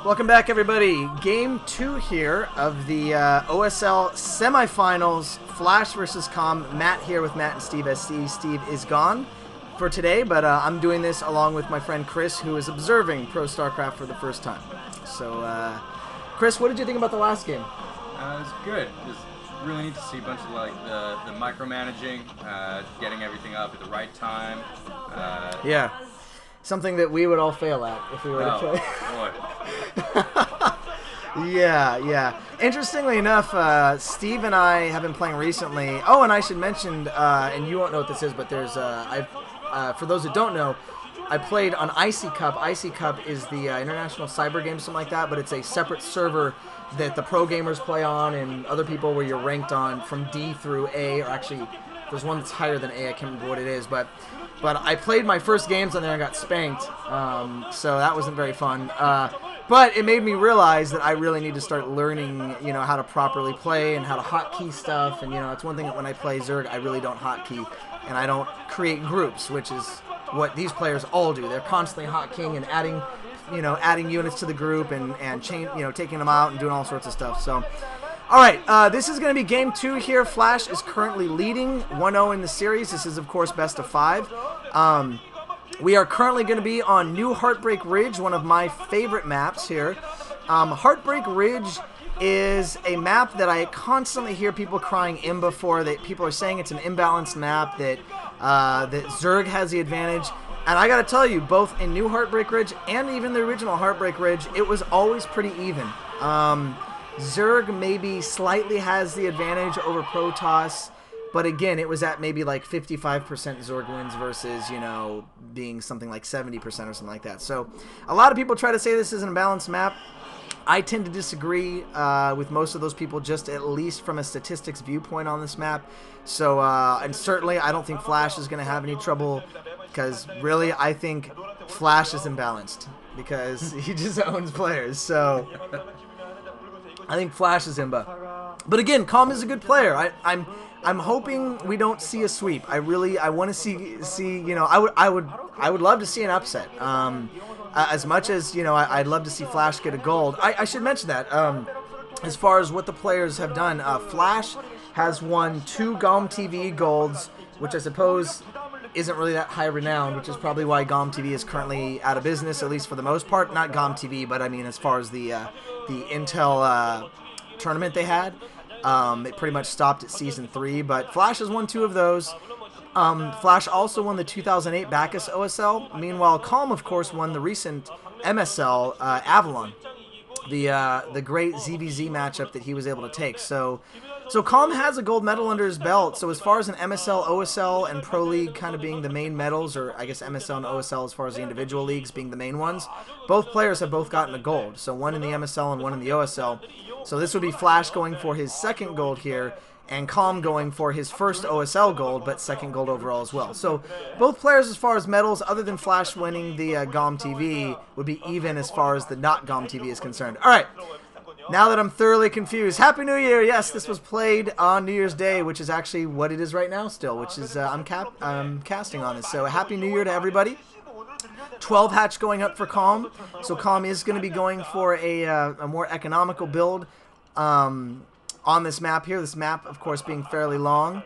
Welcome back, everybody. Game 2 here of the OSL SemiFinals, Flash versus Com. Matt here with Matt and Steve. As Steve is gone for today, but I'm doing this along with my friend Chris, who is observing Pro StarCraft for the first time. So, Chris, what did you think about the last game? It was good. It was really neat to see a bunch of the micromanaging, getting everything up at the right time. Yeah. Something that we would all fail at if we were to play. Boy. Yeah. Interestingly enough, Steve and I have been playing recently. Oh, and I should mention, and you won't know what this is, but there's, for those that don't know, I played on Icy Cup. Icy Cup is the international cyber game, something like that, but it's a separate server that the pro gamers play on and other people where you're ranked on from D through A, or actually there's one that's higher than A. I can't remember what it is, but I played my first games on there and got spanked, so that wasn't very fun. But it made me realize that I really need to start learning, how to properly play and how to hotkey stuff. And it's one thing that when I play Zerg, I really don't hotkey, and I don't create groups, which is what these players all do. They're constantly hotkeying and adding units to the group and taking them out and doing all sorts of stuff. So. All right, this is going to be Game 2 here. Flash is currently leading 1-0 in the series. This is, of course, best of 5. We are currently going to be on New Heartbreak Ridge, one of my favorite maps here. Heartbreak Ridge is a map that I constantly hear people crying Imba for, that people are saying it's an imbalanced map, that Zerg has the advantage. And I got to tell you, both in New Heartbreak Ridge and even the original Heartbreak Ridge, it was always pretty even. Zerg maybe slightly has the advantage over Protoss, but again, it was at maybe like 55% Zerg wins versus, being something like 70% or something like that. So a lot of people try to say this isn't a balanced map. I tend to disagree with most of those people, just at least from a statistics viewpoint on this map. So, and certainly I don't think Flash is going to have any trouble, because really I think Flash is imbalanced because he just owns players. So I think Flash is Imba. But again, Com is a good player. I'm hoping we don't see a sweep. I want to see I would love to see an upset. As much as I'd love to see Flash get a gold. I should mention that as far as what the players have done, Flash has won 2 GOM TV golds, which I suppose isn't really that high renowned, which is probably why GOM TV is currently out of business, at least for the most part. Not GOM TV, but I mean as far as the Intel tournament they had, it pretty much stopped at Season 3, but Flash has won 2 of those. Flash also won the 2008 Bacchus OSL. Meanwhile, Com, of course, won the recent MSL Avalon, the great ZVZ matchup that he was able to take. So Com has a gold medal under his belt. So as far as an MSL, OSL, and Pro League kind of being the main medals, or I guess MSL and OSL as far as the individual leagues being the main ones, both players have both gotten a gold. So one in the MSL and one in the OSL. So this would be Flash going for his second gold here, and Com going for his first OSL gold, but second gold overall as well. So both players, as far as medals, other than Flash winning the GOM TV, would be even as far as the not GOM TV is concerned. All right. Now that I'm thoroughly confused, Happy New Year! Yes, this was played on New Year's Day, which is actually what it is right now still, which is I'm casting on this. So Happy New Year to everybody. 12 hatch going up for Com. So Com is going to be going for a more economical build on this map here. This map, of course, being fairly long,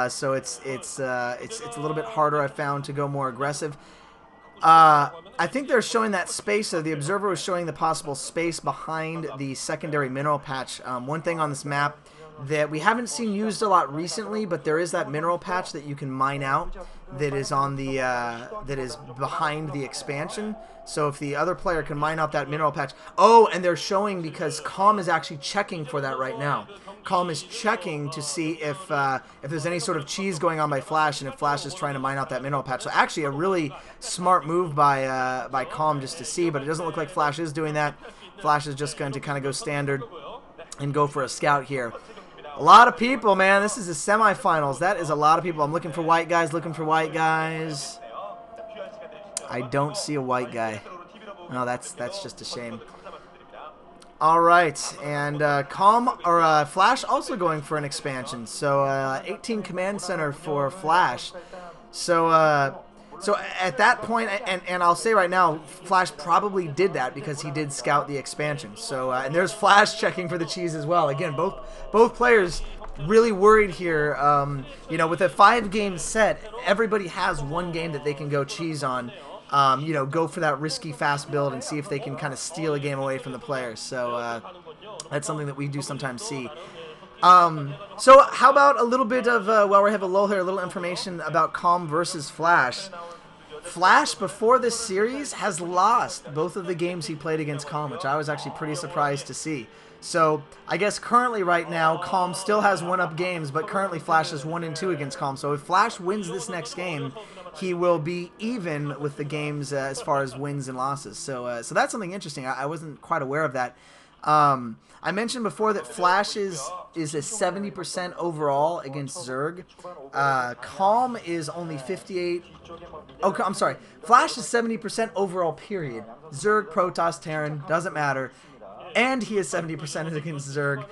so it's a little bit harder, I found, to go more aggressive. I think they're showing that space, so the observer was showing the possible space behind the secondary mineral patch. One thing on this map that we haven't seen used a lot recently, but there is that mineral patch that you can mine out that is on the that is behind the expansion. So if the other player can mine out that mineral patch, and they're showing, because Com is actually checking for that right now. Com is checking to see if there's any sort of cheese going on by Flash, and if Flash is trying to mine out that mineral patch. So actually a really smart move by Com just to see, but it doesn't look like Flash is doing that. Flash is just going to kind of go standard and go for a scout here. A lot of people, man. This is the semifinals. That is a lot of people. I'm looking for white guys, looking for white guys. I don't see a white guy. No, that's just a shame. All right, and Flash also going for an expansion. So 18 command center for Flash. So So at that point, and I'll say right now, Flash probably did that because he did scout the expansion. So and there's Flash checking for the cheese as well. Again, both players really worried here. You know, with a 5-game set, everybody has one game that they can go cheese on. You know, go for that risky fast build and see if they can kind of steal a game away from the players. So that's something that we do sometimes see. So how about a little bit of, while we have a lull here, a little information about Calm versus Flash. Flash, before this series, has lost both of the games he played against Calm, which I was actually pretty surprised to see. So I guess currently right now, Calm still has 1-up games, but currently Flash is 1-2 against Calm. So if Flash wins this next game, he will be even with the games as far as wins and losses. So so that's something interesting. I wasn't quite aware of that. I mentioned before that Flash is a 70% overall against Zerg. Calm is only 58. Oh, I'm sorry. Flash is 70% overall, period. Zerg, Protoss, Terran, doesn't matter. And he is 70% against Zerg.